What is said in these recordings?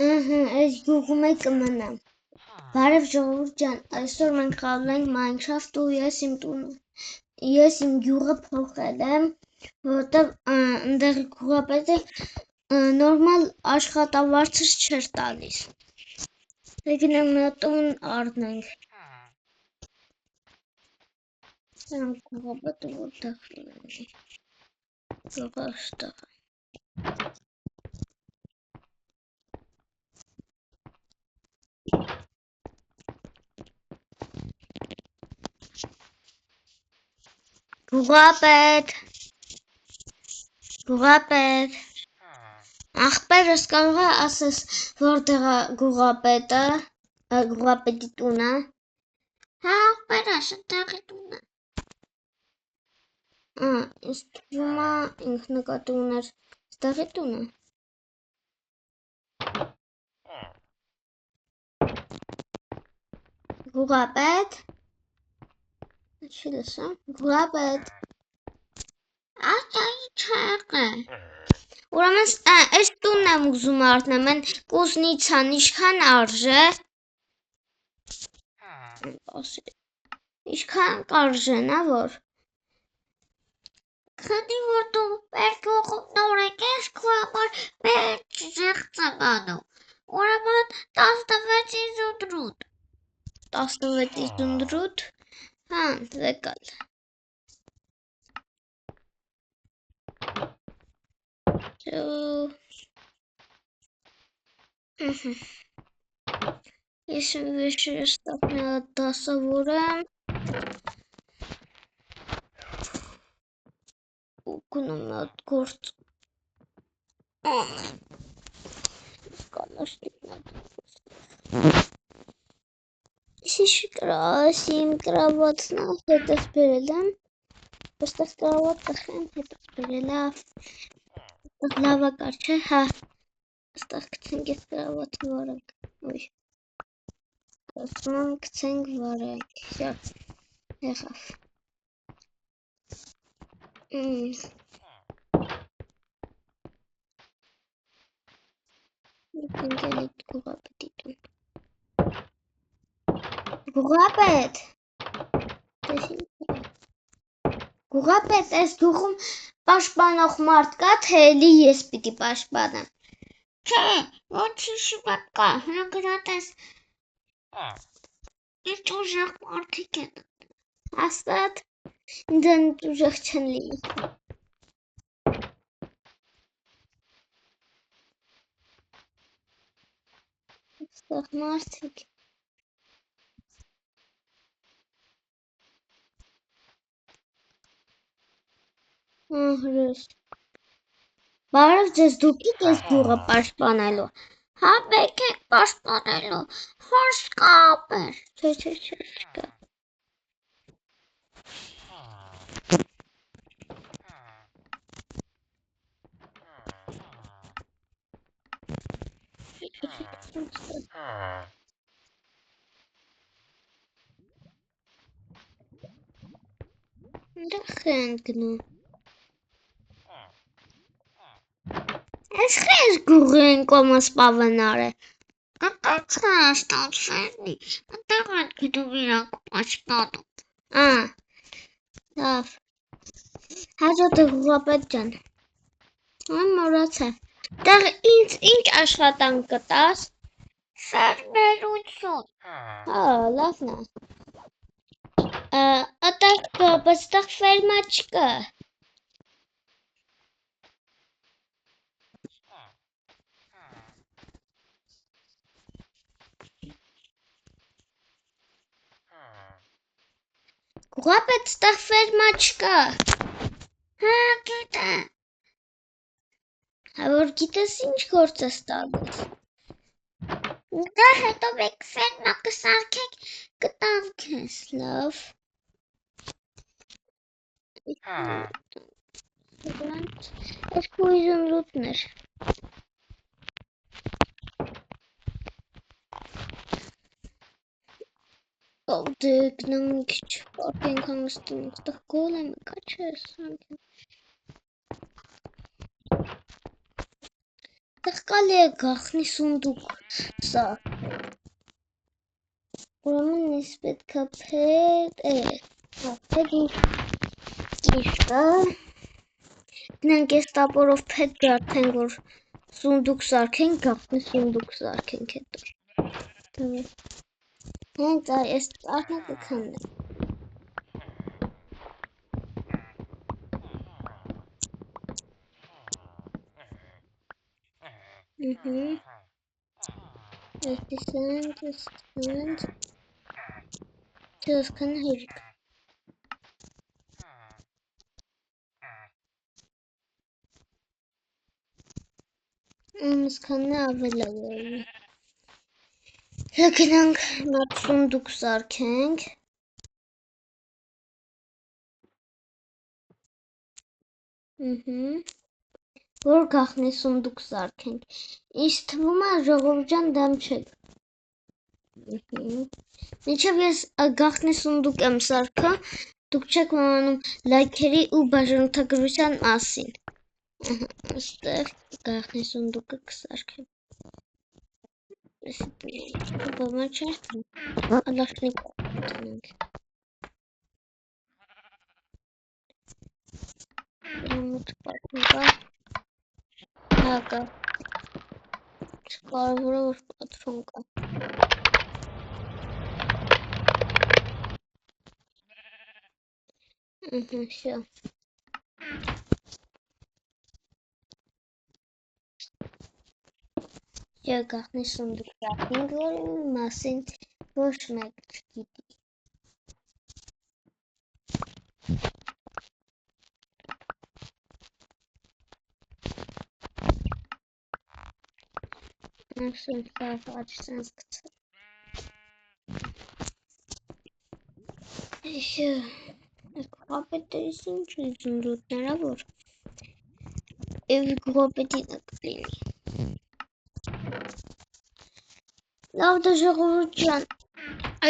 Այս գյուղում է կմնամ։ Բարև ժողովուրդ ջան, այսօր մենք խաղում ենք Minecraft ու ես իմ գյուղը փոխել եմ, որովհետև այնտեղ գյուղապետը նորմալ աշխատավարձ չէր տալիս։ Եկեք մի հատ տուն առնենք։ Գյուղապետը որտեղ լինի։ Գյուղը այստեղ։ Գյուղապետ, ախպերս կարող է ասես որտեղ է գյուղապետի տունը։ Հա, ախպերս այնտեղի տունը։ Ինձ թվում է ինքն նկատի ուներ այստեղի տունը։ Գյուղապետ։ Չի լսում։ Գյուղապետ։ Այ չեղը։ Ուրեմն այս տունն եմ ուզում առնեմ, այն կուզնիցան ինչքան արժե։ Ինչքան կարժեն, որ։ Քանի որ դու մեր գյուղում նոր ես, քո համար մեծ զեղծ եմ անում։ Ուրեմն 16-ից 8։ 16-ից 8։ Հա, եկալ։ Ես վերջերս մի հատ դասավորեմ ու գնում մի հատ գործ անեմ։ Իմ կրավատն հետս բերել եմ, այստեղ կրավատը խեմ հետս բերել է, այստեղ լավակար չէ, հա, այստեղ կցենք ես կրավատը վարենք, ոյ, ասում կցենք վարենք, եղավ, եկենք էլ իտ գուղապետի տուն, գուղապետ, Գուղապետ, այս գյուղում պաշտպանող մարդ կա, թե էլի ես պիտի պաշտպանեմ։ Չէ, ոչինչ չկա, հնագրատես ինձ ուժեղ մարդիկ են։ Հաստատ ինձ ուժեղ չեն լինի։ Այստեղ մարդիկ։ Հրես։ Բարև ձեզ, դուք եք այս գյուղը պաշտպանելու։ Հա, մենք ենք պաշտպանելու։ Հորս կա ապեր։ Չէ, չկա։ Այնտեղ են գնում։ Այս խես գյուղի են կոմս պավենար է։ Կտացը ստացվենի, այնտեղ են գնում իրանք պաշտպանում։ Լավ։ Հաջորդը գյուղապետ ջան։ Մոռացա։ Դեռ ինձ ինչ աշխատանք կտաս։ Ֆերմերություն։ Հա, լավն է։ Այստեղ ֆերմա չկա։ Գուղապետ, այստեղ ֆերմա չկա։ Հա, գիտեմ։ Հա, որ գիտես ինչ գործ ես տալիս։ Դա հետո մեկ ֆերմա կսարքենք, կտամ քեզ, լավ։ Այս քո իզնրուտն էր։ Դե գնամ մի քիչ պարկենք հանգստանանք, այստեղ գոլեմը կա չէ, սրանք են։ այստեղ կալի է գախնի սունդուկ սա։ Ուրեմն ես պետք է փեդ ճիշտ է։ Գնանք այս տապորով փեդ ջարդենք, որ սունդուկ սարքենք, գախնի սունդուկ սարքենք հետո։ Հենց այս ծառը կքննենք։ This just can hit. Can available. Looking at sunduk sarking. Որ գախնի սունդուկ սարքենք։ Ինչ թվում է ժողովրդյան դեմ չեք։ Մինչև ես գախնի սունդուկ եմ սարքա, դուք չեք մոռանում լայքերի ու բաժանորդագրության մասին։ Այստեղ գախնի սունդուկը կսարքեմ։ Բավական չէ։ Ալաշնիկ տնենք։ Մոտ պատմուղա։ Հակա կարևորը որ պատրոն կա շա գախնի սունդուկ սարքենք, որի մասին ոչ մեկ չգիտի։ Այսօր կարողացանք գցել։ Գողապետերից ինչ է զունդուկները, որ գողապետին կլինի։ Լավ դե ժողովուրդ ջան,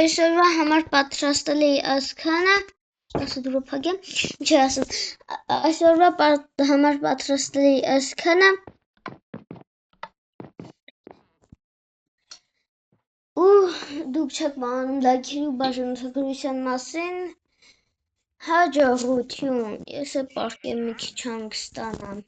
այսօրվա համար պատրաստել էի այսքանը, ասա դուրը փագեմ, ինչ է ասում, այսօրվա համար պատրաստել էի այսքանը, ու դուք չեք մոռանում լայքերի ու բաժանորդագրության մասին, հաջողություն, ես է պարկեմ մի քիչ հանգստանամ։